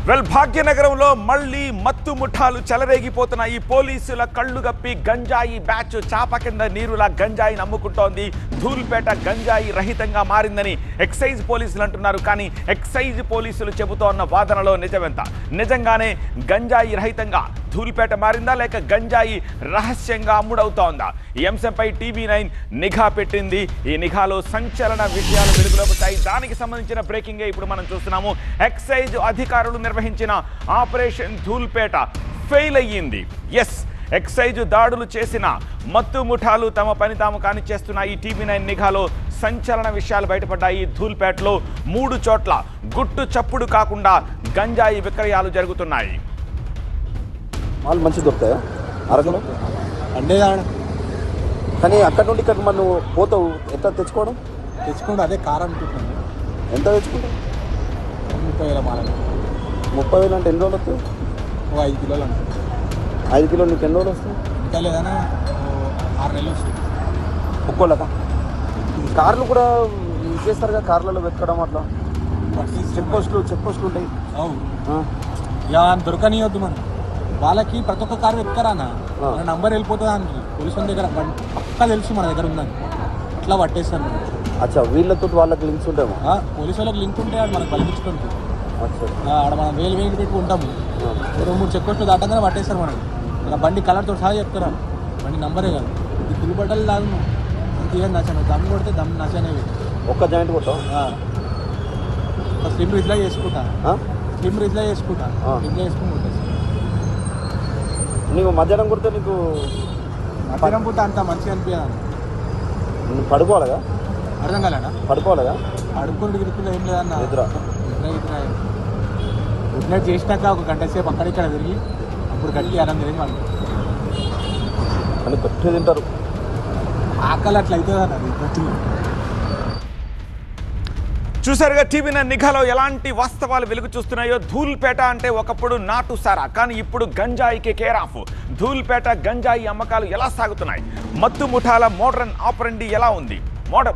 భాగ్యనగరంలో మళ్లీ మత్తు ముఠాలు చెలరేగిపోతున్నాయి. పోలీసుల కళ్ళు గప్పి గంజాయి బ్యాచ్ చాప కింద నీరులా గంజాయిని అమ్ముకుంటోంది. ధూల్పేట గంజాయి రహితంగా మారిందని ఎక్సైజ్ పోలీసులు అంటున్నారు. కానీ ఎక్సైజ్ పోలీసులు చెబుతోన్న వాదనలో నిజమెంత? నిజంగానే గంజాయి రహితంగా ధూల్పేట మారిందా, లేక గంజాయి రహస్యంగా అమ్ముడవుతోందా? ఈ అంశంపై TV9 నిఘా పెట్టింది. ఈ నిఘాలో సంచలన విషయాలు వెలుగులోకి వచ్చాయి. దానికి సంబంధించిన బ్రేకింగే ఇప్పుడు మనం చూస్తున్నాము. ఎక్సైజ్ అధికారులు నిర్వహించిన ఆపరేషన్ ధూల్పేట ఫెయిల్ అయ్యింది. ఎక్సైజ్ దాడులు చేసిన మత్తు ముఠాలు తమ పని తాము కానిచ్చేస్తున్నాయి. TV9 నిఘాలో సంచలన విషయాలు బయటపడ్డాయి. ధూల్పేటలో 3 చోట్ల గుట్టు చప్పుడు కాకుండా గంజాయి విక్రయాలు జరుగుతున్నాయి. వాళ్ళు మంచి దొరుకుతాయా అరకులో అంటే కానీ అక్కడ నుండి ఇక్కడ మనం పోతావు ఎంత తెచ్చుకోవడం అదే కార్ అనుకుంటున్నాను. ఎంత తెచ్చుకుంటావు? 30,000 మాలని. 30,000 అంటే ఎన్ని రోజులు వస్తాయి? 5 కిలోలు అంటే 5 కిలోలు నీకు ఎన్ని రోజులు వస్తాయి? ఇంకా లేదన్నా 6 నెలలు వస్తుంది ఒక్కోళ్ళక. కార్లు కూడా చేస్తారుగా, కార్లలో వెతకడం అట్లా చెక్ పోస్టులు ఉంటాయి. ఇక దొరకనియొద్దు మనం వాళ్ళకి. ప్రతి ఒక్క కారు ఎక్కరానా మన నంబర్ వెళ్ళిపోతుంది అని పోలీసు వాళ్ళ దగ్గర పక్కా తెలుసు మన దగ్గర ఉందని అట్లా పట్టేస్తారు. అచ్చా, వీళ్ళతో వాళ్ళకి లింక్స్ ఉంటాము. పోలీసు వాళ్ళకి లింక్ ఉంటే ఆడ మనకు బలిపించుకుంటుంది. ఆడ మనం వేలు పెట్టి ఉంటాము. 2-3 చెక్ పోస్టులు దాటంగానే పట్టేస్తారు మనం. ఇలా బండి కలర్తో సహా చెప్తారా, బండి నంబరే కాదు. ఇది దుల్బట్టలు లాగు ఏం నచ్చాను, దమ్ కొడితే దమ్ నచ్చనేవి. ఒక్క జాయింట్ కొట్టావు? స్లిమ్ రిజ్లా చేసుకుంటా స్లిమ్ రిజ్లా చేసుకుని కొట్టేసి. నీకు మధ్యాహ్నం కొడితే నీకు మధ్యాహ్నం పూట అంత మంచిగా అనిపించాను. నువ్వు పడుకోవాలిగా? అర్థం కాలేనా? పడుకోవాలిగా? అడుక్కొని గిడుకుల్లో ఏం లేదన్న. నిద్ర గుడ్ చేసినాక ఒక గంట సేపు అక్కడిక్కడ తిరిగి అప్పుడు గట్టి అన్నం తిరిగి వాళ్ళు అని గట్టి తింటారు. ఆకలి అట్లా అవుతుంది అన్నది గట్టి. చూసారుగా TV9 నిఘాలో ఎలాంటి వాస్తవాలు వెలుగు చూస్తున్నాయో. ధూల్పేట అంటే ఒకప్పుడు నాటు సారా, కానీ ఇప్పుడు గంజాయికి కేర్ ఆఫ్. ధూల్పేట గంజాయి అమ్మకాలు ఎలా సాగుతున్నాయి? మత్తు ముఠాల మోడర్న్ ఆపరెండి ఎలా ఉంది?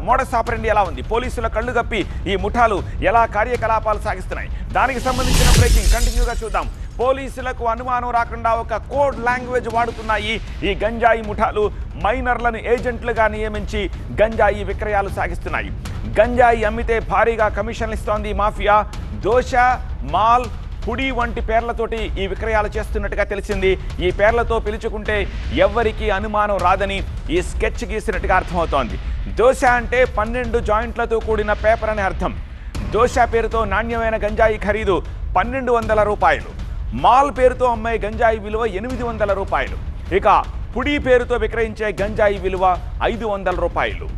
మోడస్ ఆపరెండి ఎలా ఉంది? పోలీసుల కళ్ళు గప్పి ఈ ముఠాలు ఎలా కార్యకలాపాలు సాగిస్తున్నాయి? దానికి సంబంధించిన బ్రేకింగ్ కంటిన్యూగా చూద్దాం. పోలీసులకు అనుమానం రాకుండా ఒక కోడ్ లాంగ్వేజ్ వాడుతున్నాయి ఈ గంజాయి ముఠాలు. మైనర్లను ఏజెంట్లుగా నియమించి గంజాయి విక్రయాలు సాగిస్తున్నాయి. గంజాయి అమ్మితే భారీగా కమిషన్లు ఇస్తోంది మాఫియా. దోశ, మాల్, పుడి వంటి పేర్లతోటి ఈ విక్రయాలు చేస్తున్నట్టుగా తెలిసింది. ఈ పేర్లతో పిలుచుకుంటే ఎవ్వరికీ అనుమానం రాదని ఈ స్కెచ్ గీసినట్టుగా అర్థమవుతోంది. దోశ అంటే 12 జాయింట్లతో కూడిన పేపర్ అని అర్థం. దోశ పేరుతో నాణ్యమైన గంజాయి ఖరీదు 1,200 రూపాయలు. మాల్ పేరుతో అమ్మే గంజాయి విలువ 800 రూపాయలు. ఇక పుడి పేరుతో విక్రయించే గంజాయి విలువ 500 రూపాయలు.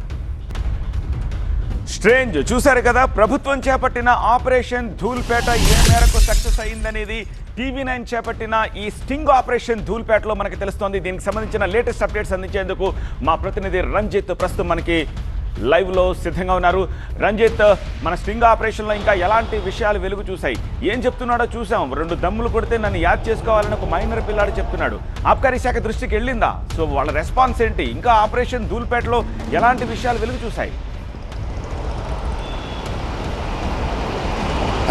స్ట్రేంజ్. చూశారు కదా, ప్రభుత్వం చేపట్టిన ఆపరేషన్ ధూల్పేట ఏ మేరకు సక్సెస్ అయిందనేది TV9 చేపట్టిన ఈ స్టింగ్ ఆపరేషన్ ధూల్పేటలో మనకి తెలుస్తోంది. దీనికి సంబంధించిన లేటెస్ట్ అప్డేట్స్ అందించేందుకు మా ప్రతినిధి రంజిత్ ప్రస్తుతం మనకి లైవ్లో సిద్ధంగా ఉన్నారు. రంజిత్, మన స్టింగ్ ఆపరేషన్లో ఇంకా ఎలాంటి విషయాలు వెలుగు చూసాయి? ఏం చెప్తున్నాడో చూసాం. 2 దమ్ములు కొడితే నన్ను యాద్ చేసుకోవాలని ఒక మైనర్ పిల్లాడు చెప్తున్నాడు. ఆబ్కారీ శాఖ దృష్టికి వెళ్ళిందా? సో వాళ్ళ రెస్పాన్స్ ఏంటి? ఇంకా ఆపరేషన్ ధూల్పేటలో ఎలాంటి విషయాలు వెలుగు చూసాయి?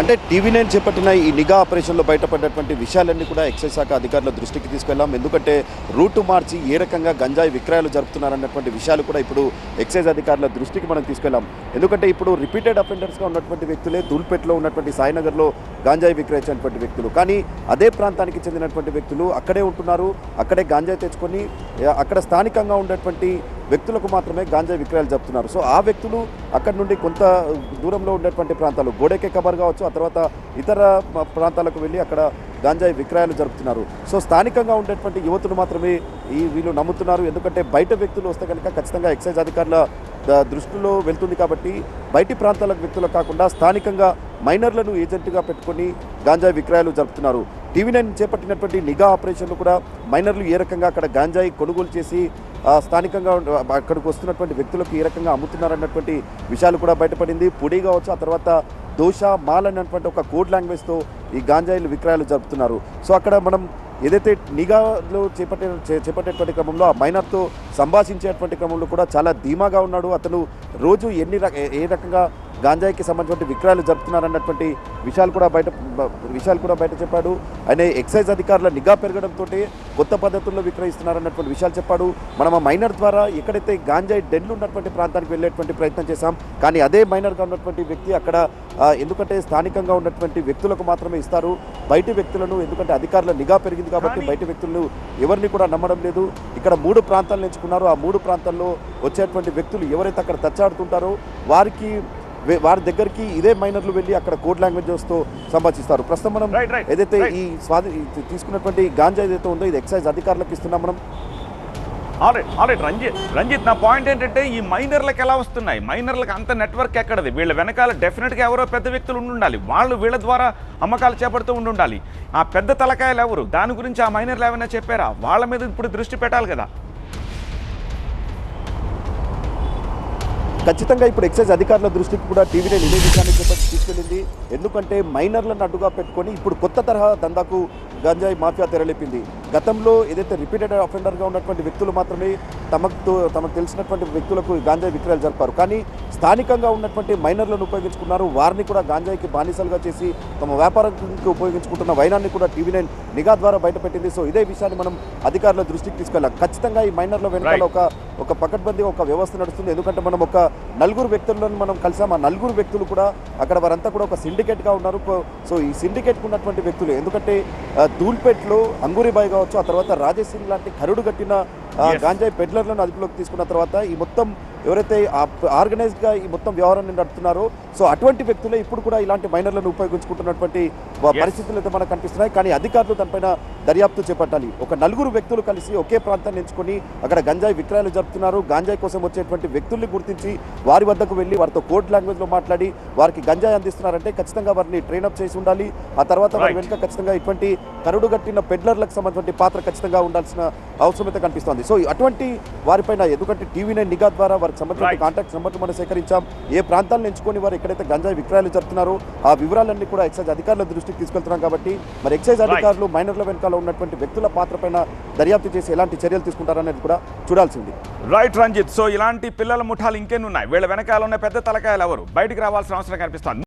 అంటే TV9 చేపట్టిన ఈ నిఘా ఆపరేషన్లో బయటపడినటువంటి విషయాలన్నీ కూడా ఎక్సైజ్ శాఖ అధికారుల దృష్టికి తీసుకెళ్ళాం. ఎందుకంటే రూటు మార్చి ఏ రకంగా గంజాయి విక్రయాలు జరుపుతున్నారన్నటువంటి విషయాలు కూడా ఇప్పుడు ఎక్సైజ్ అధికారుల దృష్టికి మనం తీసుకెళ్ళాం. ఎందుకంటే ఇప్పుడు రిపీటెడ్ అఫెండర్స్గా ఉన్నటువంటి వ్యక్తులే ధూల్పేటలో ఉన్నటువంటి సాయినగర్లో గంజాయి విక్రయించినటువంటి వ్యక్తులు. కానీ అదే ప్రాంతానికి చెందినటువంటి వ్యక్తులు అక్కడే ఉంటున్నారు. అక్కడే గంజాయి తెచ్చుకొని అక్కడ స్థానికంగా ఉన్నటువంటి వ్యక్తులకు మాత్రమే గంజాయి విక్రయాలు జరుపుతున్నారు. సో ఆ వ్యక్తులు అక్కడి నుండి కొంత దూరంలో ఉన్నటువంటి ప్రాంతాలు గోడెకే కబర్ కావచ్చు, ఆ తర్వాత ఇతర ప్రాంతాలకు వెళ్ళి అక్కడ గంజాయి విక్రయాలు జరుపుతున్నారు. సో స్థానికంగా ఉండేటువంటి యువతులు మాత్రమే వీళ్ళు నమ్ముతున్నారు. ఎందుకంటే బయట వ్యక్తులు వస్తే కనుక ఖచ్చితంగా ఎక్సైజ్ అధికారుల దృష్టిలో వెళ్తుంది కాబట్టి బయటి ప్రాంతాల వ్యక్తులు కాకుండా స్థానికంగా మైనర్లను ఏజెంట్గా పెట్టుకొని గంజాయి విక్రయాలు జరుపుతున్నారు. TV9 చేపట్టినటువంటి నిఘా ఆపరేషన్లు కూడా మైనర్లు ఏ రకంగా అక్కడ గంజాయి కొనుగోలు చేసి స్థానికంగా అక్కడికి వస్తున్నటువంటి వ్యక్తులకు ఏ రకంగా అమ్ముతున్నారన్నటువంటి విషయాలు కూడా బయటపడింది. పుడి కావచ్చు, ఆ తర్వాత దోశ, మాల్ అన్నటువంటి ఒక కోడ్ లాంగ్వేజ్తో ఈ గంజాయిలు విక్రయాలు జరుపుతున్నారు. సో అక్కడ మనం ఏదైతే నిఘాలో చేపట్టేటువంటి క్రమంలో ఆ మైనర్తో సంభాషించేటువంటి క్రమంలో కూడా చాలా ధీమాగా ఉన్నాడు. అతను రోజు ఏ రకంగా గాంజాయికి సంబంధించిన విక్రయాలు జరుపుతున్నారన్నటువంటి విషయాలు కూడా బయట చెప్పాడు. ఆయన ఎక్సైజ్ అధికారుల నిఘా పెరగడంతో కొత్త పద్ధతుల్లో విక్రయిస్తున్నారన్నటువంటి విషయాలు చెప్పాడు. మనం ఆ మైనర్ ద్వారా ఎక్కడైతే గాంజాయి డెన్లు ఉన్నటువంటి ప్రాంతానికి వెళ్ళేటువంటి ప్రయత్నం చేశాం, కానీ అదే మైనర్గా ఉన్నటువంటి వ్యక్తి అక్కడ ఎందుకంటే స్థానికంగా ఉన్నటువంటి వ్యక్తులకు మాత్రమే ఇస్తారు, బయటి వ్యక్తులను ఎందుకంటే అధికారుల నిఘా పెరిగింది కాబట్టి బయటి వ్యక్తులను ఎవరిని కూడా నమ్మడం లేదు. ఇక్కడ 3 ప్రాంతాలను ఎంచుకున్నారు. ఆ 3 ప్రాంతాల్లో వచ్చేటువంటి వ్యక్తులు ఎవరైతే అక్కడ తచ్చాడుతుంటారో వారి దగ్గరికి ఇదే మైనర్లు వెళ్ళి అక్కడ కోడ్ లాంగ్వేజెస్తో సంభాషిస్తారు. ప్రస్తుతం మనం ఏదైతే ఈ తీసుకున్నటువంటి గాంజా ఏదైతే ఉందో ఇది ఎక్సైజ్ అధికారులకు ఇస్తున్నాం మనం. ఆల్రైట్ రంజిత్ నా పాయింట్ ఏంటంటే ఈ మైనర్లకు ఎలా వస్తున్నాయి, మైనర్లకు అంత నెట్వర్క్ ఎక్కడది, వీళ్ళ వెనకాల డెఫినెట్గా ఎవరో పెద్ద వ్యక్తులు ఉండాలి, వాళ్ళు వీళ్ళ ద్వారా అమ్మకాలు చేపడుతూ ఉండాలి. ఆ పెద్ద తలకాయలు ఎవరు, దాని గురించి ఆ మైనర్లు ఏమైనా చెప్పారా? వాళ్ళ మీద ఇప్పుడు దృష్టి పెట్టాలి కదా. ఖచ్చితంగా ఇప్పుడు ఎక్సైజ్ అధికారుల దృష్టికి కూడా టీవీనే ఇదే విషయాన్ని తీసుకెళ్ళింది. ఎందుకంటే మైనర్లను అడ్డుగా పెట్టుకొని ఇప్పుడు కొత్త తరహా దందాకు గంజాయి మాఫియా తెరలేపింది. గతంలో ఏదైతే రిపీటెడ్ అఫెండర్గా ఉన్నటువంటి వ్యక్తులు మాత్రమే తమకు తెలిసినటువంటి వ్యక్తులకు గాంజాయి విక్రయాలు జరిపారు, కానీ స్థానికంగా ఉన్నటువంటి మైనర్లను ఉపయోగించుకున్నారు. వారిని కూడా గాంజాయికి బానిసలుగా చేసి తమ వ్యాపారానికి ఉపయోగించుకుంటున్న వైనాన్ని కూడా టీవీ9 నిఘా ద్వారా బయటపెట్టింది. సో ఇదే విషయాన్ని మనం అధికారుల దృష్టికి తీసుకెళ్ళాం. ఖచ్చితంగా ఈ మైనర్ల వెనకాల ఒక పకడ్బందీగా ఒక వ్యవస్థ నడుస్తుంది. ఎందుకంటే మనం ఒక 4 వ్యక్తులను మనం కలిసాం. ఆ 4 వ్యక్తులు కూడా అక్కడ వారంతా కూడా ఒక సిండికేట్గా ఉన్నారు. సో ఈ సిండికేట్కి ఉన్నటువంటి వ్యక్తులు ఎందుకంటే ధూల్పేట్లో అంగూరిబాయ్ కావచ్చు, ఆ తర్వాత రాజేష్ సింగ్ లాంటి కరుడు కట్టిన గాంజాయి పెడ్లర్లను అదుపులోకి తీసుకున్న తర్వాత ఈ మొత్తం ఎవరైతే ఆర్గనైజ్గా ఈ మొత్తం వ్యవహారాన్ని నడుపుతున్నారో సో అటువంటి వ్యక్తులే ఇప్పుడు కూడా ఇలాంటి మైనర్లను ఉపయోగించుకుంటున్నటువంటి పరిస్థితులు అయితే మనకు కనిపిస్తున్నాయి. కానీ అధికారులు దానిపైన దర్యాప్తు చేపట్టాలి. ఒక 4 వ్యక్తులు కలిసి ఒకే ప్రాంతాన్ని ఎంచుకొని అక్కడ గంజాయి విక్రయాలు జరుపుతున్నారు. గంజాయి కోసం వచ్చేటువంటి వ్యక్తుల్ని గుర్తించి వారి వద్దకు వెళ్ళి వారితో కోడ్ లాంగ్వేజ్లో మాట్లాడి వారికి గంజాయి అందిస్తున్నారంటే ఖచ్చితంగా వారిని ట్రైనప్ చేసి ఉండాలి. ఆ తర్వాత వారి వెనుక ఖచ్చితంగా ఇటువంటి కరుడు కట్టిన పెడ్లర్లకు సంబంధించిన పాత్ర ఖచ్చితంగా ఉండాల్సిన అవసరం అయితే కనిపిస్తోంది. సో అటువంటి వారిపైన ఎందుకంటే టీవీ9 నిఘా ద్వారా వారికి సంబంధించిన కాంటాక్ట్ నెంబర్లు మనం సేకరించాం. ఏ ప్రాంతాలను ఎంచుకొని వారు ఎక్కడైతే గంజాయి విక్రయాలు జరుపుతున్నారో ఆ వివరాలన్నీ కూడా ఎక్సైజ్ అధికారుల దృష్టికి తీసుకెళ్తున్నాం. కాబట్టి మరి ఎక్సైజ్ అధికారులు మైనర్ల వెనకాల ఉన్నటువంటి వ్యక్తుల పాత్ర పైన దర్యాప్తు చేసి ఎలాంటి చర్యలు తీసుకుంటారనేది కూడా చూడాల్సింది. రైట్ రంజిత్, సో ఇలాంటి పిల్లల ముఠాలు ఇంకెన్ని ఉన్నాయి, వీళ్ళ వెనకాల ఉన్న పెద్ద తలకాయలు ఎవరు బయటికి రావాల్సిన అవసరం కనిపిస్తోంది.